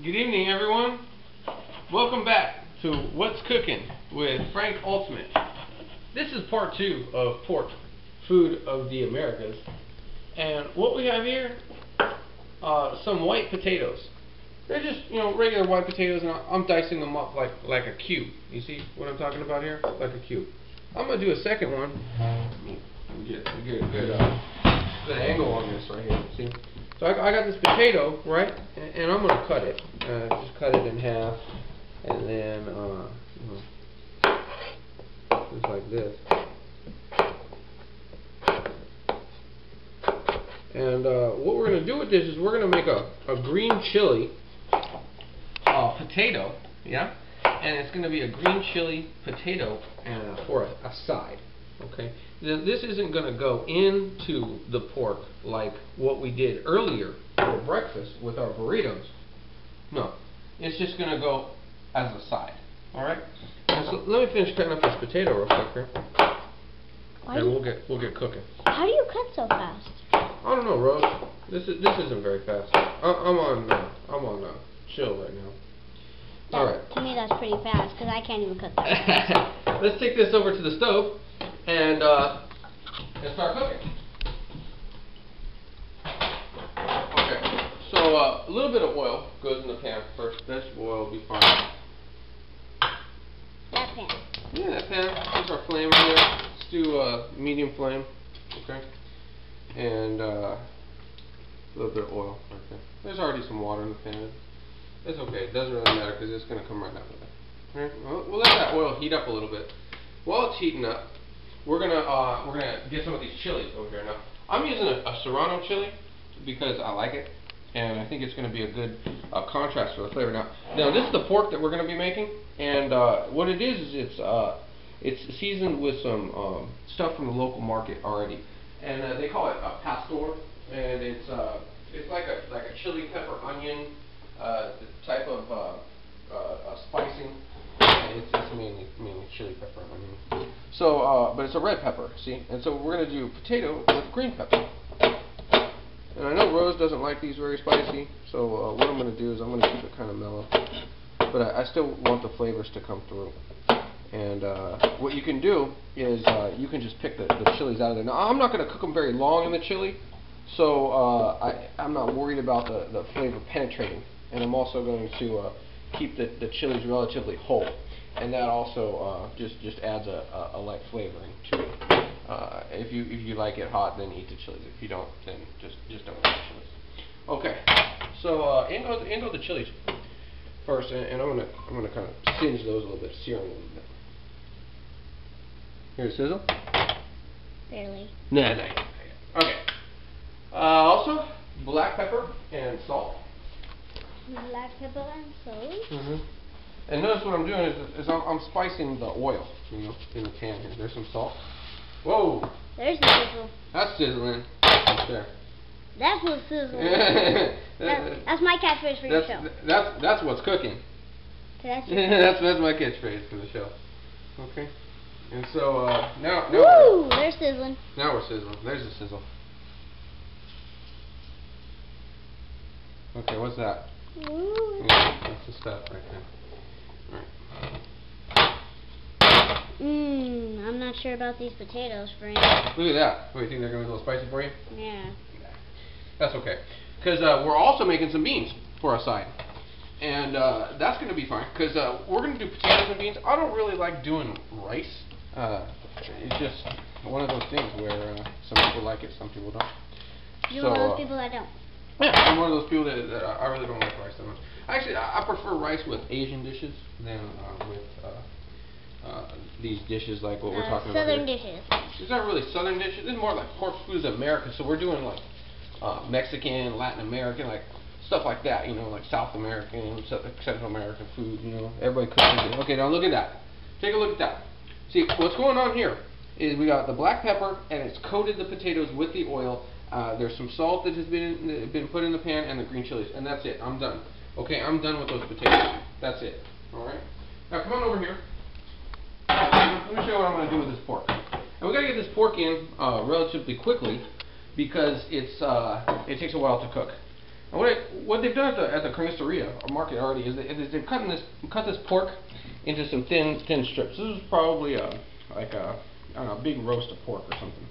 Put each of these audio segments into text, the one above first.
Good evening, everyone. Welcome back to What's Cooking with Frank Ultamate. This is part 2 of pork, food of the Americas. And what we have here, some white potatoes. They're just, regular white potatoes, and I'm dicing them up like a cube. You see what I'm talking about here? Like a cube. I'm going to do a second one. Get a good angle on this right here. See? So I got this potato, right, and I'm going to cut it. Just cut it in half, and then just like this. And what we're going to do with this is we're going to make a green chili potato, yeah, and it's going to be a green chili potato for a side. Okay, this isn't going to go into the pork like what we did earlier for breakfast with our burritos. No, it's just going to go as a side. All right. And so let me finish cutting up this potato real quick here, and we'll get cooking. How do you cut so fast? I don't know, Rose. This isn't very fast. I'm on chill right now. All right. To me, that's pretty fast because I can't even cut that. Let's take this over to the stove and start cooking. Okay, so a little bit of oil goes in the pan first. Vegetable oil will be fine. That pan. Yeah, that pan. Here's our flame right here. Let's do medium flame. Okay, and a little bit of oil right there. There's already some water in the pan. It's okay. It doesn't really matter because it's going to come right out of it. All right. Well, we'll let that oil heat up a little bit. While it's heating up, we're gonna get some of these chilies over here. Now, I'm using a serrano chili because I like it, and I think it's going to be a good contrast for the flavor. Now, this is the pork that we're going to be making, and what it is it's seasoned with some stuff from the local market already, and they call it a pastor, and it's like a chili pepper onion type of spicing. It's mainly chili pepper and onion. So, but it's a red pepper, see? And so we're going to do potato with green pepper. And I know Rose doesn't like these very spicy, so what I'm going to do is I'm going to keep it kind of mellow. But I still want the flavors to come through. And what you can do is you can just pick the chilies out of there. Now, I'm not going to cook them very long in the chili, so I'm not worried about the flavor penetrating. And I'm also going to keep the chilies relatively whole, and that also just adds a light flavoring to it. If you like it hot, then eat the chilies. If you don't, then just don't eat the chilies. Okay, so in go the chilies first, and I'm gonna kind of singe those a little bit, sear them a little bit. Here, sizzle. Barely. Nah. Okay. Also, black pepper and salt. Black pepper and salt. And notice what I'm doing is I'm spicing the oil, in the pan here. There's some salt. Whoa! There's the sizzle. That's sizzling. Right there. That's what's sizzling. That's my catchphrase for your show. That's what's cooking. That's my catchphrase for the show. Okay. And so now. Woo! They're sizzling. Now we're sizzling. There's the sizzle. Okay, what's that? Ooh. Yeah, that's the stuff right there. Alright. I'm not sure about these potatoes, Frank. Look at that. What, you think they're going to be a little spicy for you? Yeah. That's okay. Because we're also making some beans for a side. And that's going to be fine. Because we're going to do potatoes and beans. I don't really like doing rice. It's just one of those things where some people like it, some people don't. You're one of those people that don't. Yeah, I'm one of those people that I really don't like rice that much. Actually, I prefer rice with Asian dishes than with these dishes like what we're talking about here. Southern dishes. These aren't really southern dishes. This is more like pork foods of America. So we're doing like Mexican, Latin American, like stuff like that. Like South American, Central American food. Everybody cooks it. Okay, now look at that. Take a look at that. See, what's going on here is we got the black pepper, and it's coated the potatoes with the oil. There's some salt that has been put in the pan, and the green chilies, and that's it. I'm done. Okay, I'm done with those potatoes. That's it. All right. Now come on over here. Let me show you what I'm going to do with this pork. And we got to get this pork in relatively quickly because it takes a while to cook. And what they've done at the carniceria or market already is they've cut this pork into some thin strips. This is probably like a I don't know, a big roast of pork or something,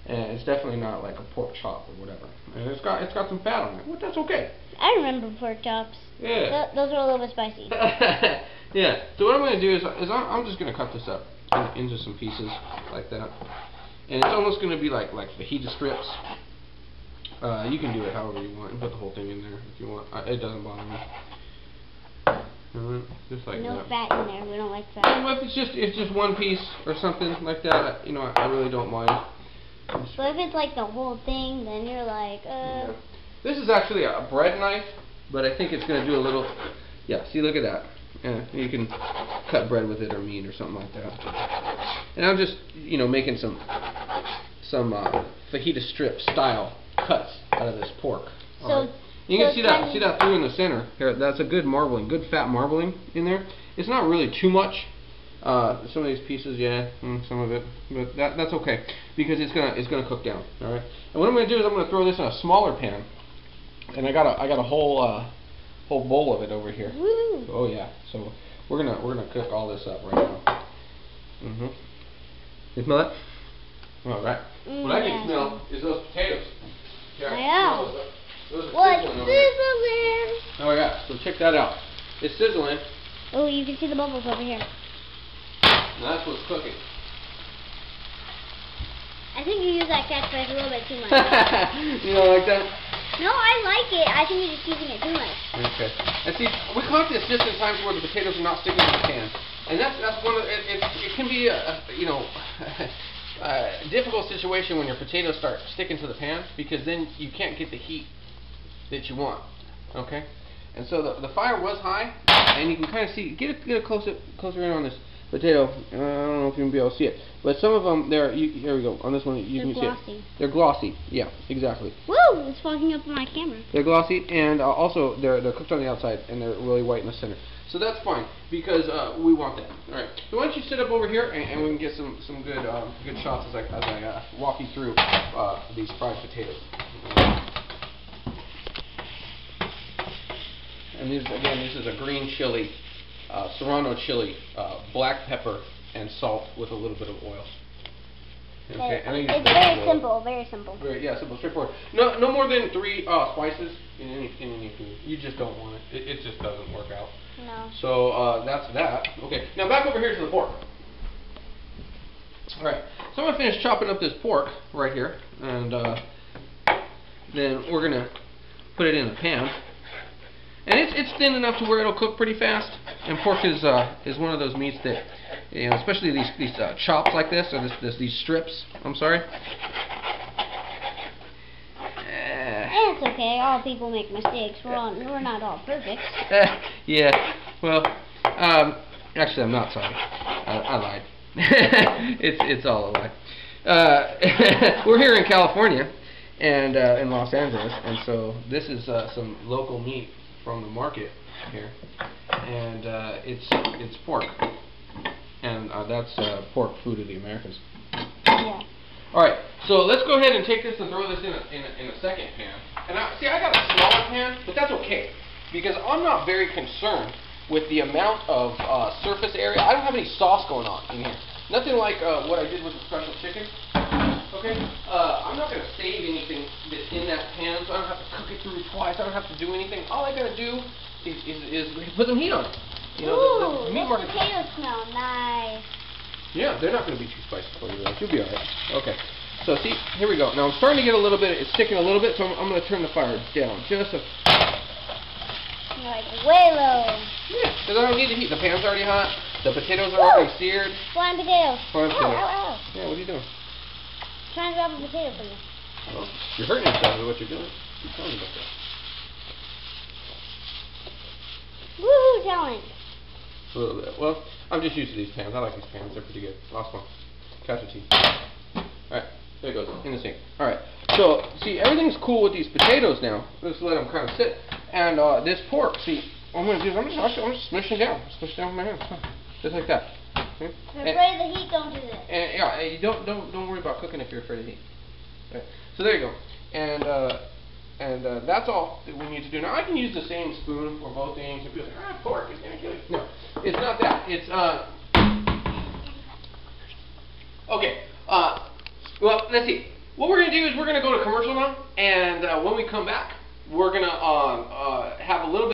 and it's definitely not like a pork chop or whatever. And it's got some fat on it. Well, that's okay. I remember pork chops. Yeah. Those are a little bit spicy. Yeah. So what I'm going to do is I'm just going to cut this up into some pieces like that, and it's almost going to be like fajita strips. You can do it however you want and put the whole thing in there if you want. It doesn't bother me. Just like no that. fat in there. We don't like fat. Well, if it's just one piece or something like that, you know, I really don't mind. But if it's like the whole thing, then you're like, Yeah. This is actually a bread knife, but I think it's going to do a little. Yeah, see, look at that. Yeah, you can cut bread with it or meat or something like that. And I'm just, you know, making some fajita strip style cuts out of this pork. So right. You can see that through in the center here. That's a good marbling, good fat marbling in there. It's not really too much. Some of these pieces, yeah, some of it, but that's okay because it's gonna cook down. All right. And what I'm gonna do is I'm gonna throw this in a smaller pan, and I got a whole bowl of it over here. Woo. Oh yeah. So we're gonna cook all this up right now. You smell that? All right. What I can smell is those potatoes. I know. What's sizzling? Oh yeah. So check that out. It's sizzling. Oh, you can see the bubbles over here. And that's what's cooking. I think you use that catchphrase a little bit too much. You don't like that? No, I like it. I think you're just using it too much. Okay. And see, we caught this just in times where the potatoes are not sticking to the pan, and that's one of it can be a difficult situation when your potatoes start sticking to the pan because then you can't get the heat that you want. Okay. And so the fire was high, and you can kind of see get a closer in on this potato. I don't know if you can be able to see it, but some of them here we go on this one you can see it. They're glossy. Yeah, exactly. Woo! It's fogging up on my camera. They're glossy, and also they're cooked on the outside, and they're really white in the center. So that's fine because we want that. All right. So why don't you sit up over here, and we can get some good shots as I walk you through these fried potatoes. And this is a green chili, serrano chili, black pepper, and salt with a little bit of oil. Okay. It's very simple, very simple. Yeah, simple, straightforward. No more than 3 spices in any food. You just don't want it. It just doesn't work out. No. So that's that. Okay. Now back over here to the pork. All right. So I'm gonna finish chopping up this pork right here, and then we're gonna put it in a pan. And it's thin enough to where it'll cook pretty fast. And pork is one of those meats that, you know, especially these chops like this, or these strips. I'm sorry. It's okay. All people make mistakes. We're not all perfect. Yeah. Well, actually, I'm not sorry. I lied. It's all a lie. We're here in California, and in Los Angeles, and so this is some local meat from the market here, and it's pork, and that's pork food of the Americans. Yeah. All right, so let's go ahead and take this and throw this in a second pan. And I got a smaller pan, but that's okay because I'm not very concerned with the amount of surface area. I don't have any sauce going on in here. Nothing like what I did with the special chicken. Okay, I'm not going to save anything that's in that pan, so I don't have to cook it through twice. I don't have to do anything. All I got to do is put some heat on it. You know, ooh, the meat those potatoes smell nice. Yeah, they're not going to be too spicy for you, though. You'll be all right. Okay, so see, here we go. Now I'm starting to get a little bit. It's sticking a little bit, so I'm going to turn the fire down just a. Like way low. Yeah, because I don't need the heat. The pan's already hot. The potatoes are already seared. Flying potatoes. Flying potatoes. Ow. Yeah, what are you doing? Trying to grab a potato for you. Well, you're hurting yourself with what you're doing. Keep telling me about that. Woohoo challenge. A little bit. Well, I'm just used to these pans. I like these pans. They're pretty good. Last one. Catch a tea. Alright, there it goes. In the sink. Alright. So, see, everything's cool with these potatoes now. Let's let them kind of sit. And this pork, see, what I'm going to do is I'm just smishing down. Smush down with my hands. Just like that. Okay? If you're afraid of the heat, don't do this. And yeah, you don't worry about cooking if you're afraid of heat. Right. So there you go. And And that's all that we need to do. Now I can use the same spoon for both things. If you're like, ah, pork is gonna kill you. No, it's not that. It's okay. Well, let's see. What we're gonna do is we're gonna go to commercial now, and when we come back, we're gonna have a little bit.